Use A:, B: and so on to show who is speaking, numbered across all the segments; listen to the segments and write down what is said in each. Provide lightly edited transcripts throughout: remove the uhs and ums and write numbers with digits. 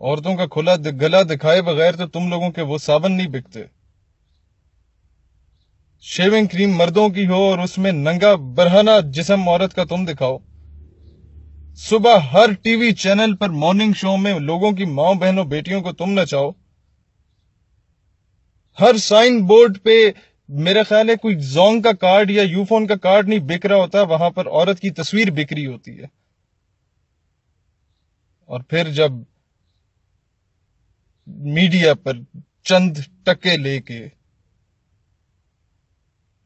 A: عورتوں کا کھلا گلا دکھائے بغیر تو تم لوگوں کے وہ صابن نہیں بکتے. شیونگ کریم مردوں کی ہو اور اس میں ننگا برہنہ جسم عورت کا تم دکھاؤ. صبح ہر ٹی وی چینل پر مارننگ شو میں لوگوں کی ماں بہنوں بیٹیوں کو تم نچاؤ. ہر سائن بورڈ پہ میرا خیال ہے کوئی زونگ کا کارڈ یا یو فون کا کارڈ نہیں بک رہا ہوتا، وہاں پر عورت کی تصویر بک رہی ہوتی ہے. اور پھر جب میڈیا پر چند ٹکے لے کے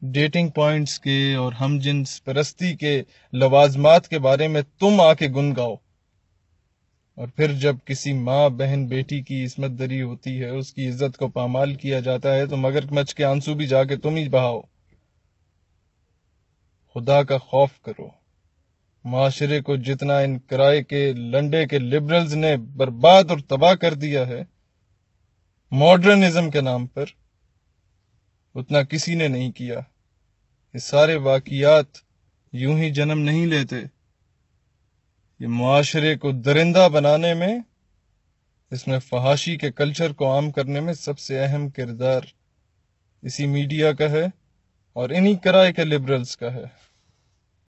A: ڈیٹنگ پوائنٹس کے اور ہم جنس پرستی کے لوازمات کے بارے میں تم آ کے گن گاؤ، اور پھر جب کسی ماں بہن بیٹی کی عصمت دری ہوتی ہے، اس کی عزت کو پامال کیا جاتا ہے، تو مگر مچھ کے آنسو بھی جا کے تم ہی بہاؤ. خدا کا خوف کرو. معاشرے کو جتنا ان کرائے کے لنڈے کے لبرلز نے برباد اور تباہ کر دیا ہے ماڈرنزم کے نام پر، اتنا کسی نے نہیں کیا. یہ سارے واقعات یوں ہی جنم نہیں لیتے. یہ معاشرے کو درندہ بنانے میں، اس میں فحاشی کے کلچر کو عام کرنے میں سب سے اہم کردار اسی میڈیا کا ہے اور انہی کرائے کے لبرلز کا ہے.